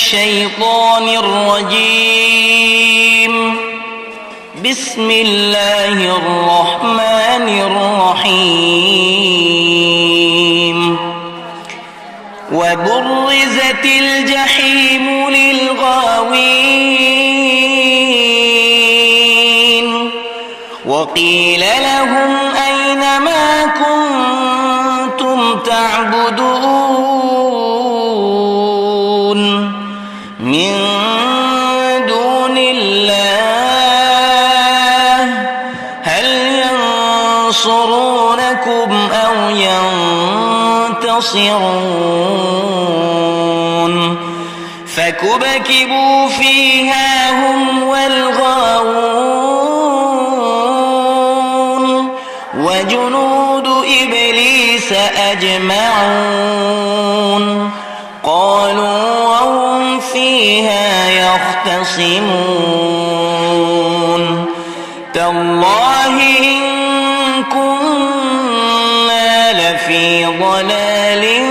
الشيطان الرجيم. بسم الله الرحمن الرحيم. وبرزت الجحيم للغاوين وقيل لهم أين ما كنتم تعبدون من دون الله هل ينصرونكم أو ينتصرون فكبكبوا فيها هم والغاوون وجنود إبليس أجمعون قالوا وهم فيها يختصمون تالله إن كنا لفي ضلال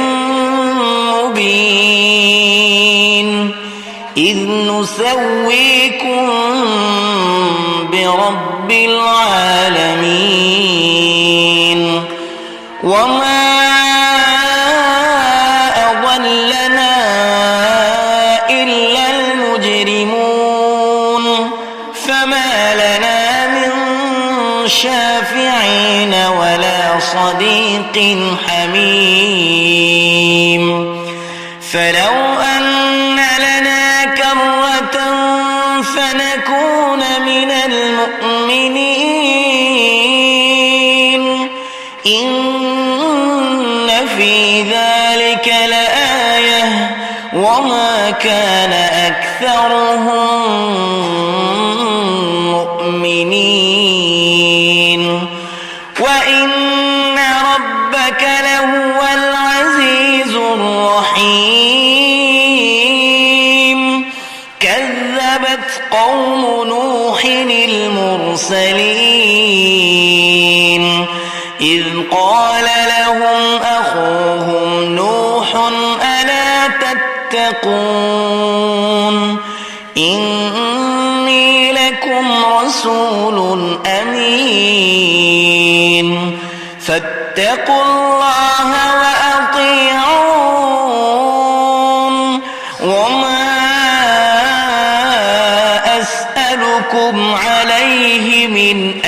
مبين إذ نسويكم برب العالمين وما أضلنا إلا المجرمون فما لنا من شافعين ولا صديق حميم فلو أن لنا كرة فنكون من المؤمنين إن في ذلك لآية وما كان أكثرهم مؤمنين وإن ربك لهو العزيز الرحيم كذبت قوم نوح المرسلين إذ قال لهم أخوهم نوح ألا تتقون إني لكم رسول أمين فاتقوا الله وأطيعون وما أسألكم عليه من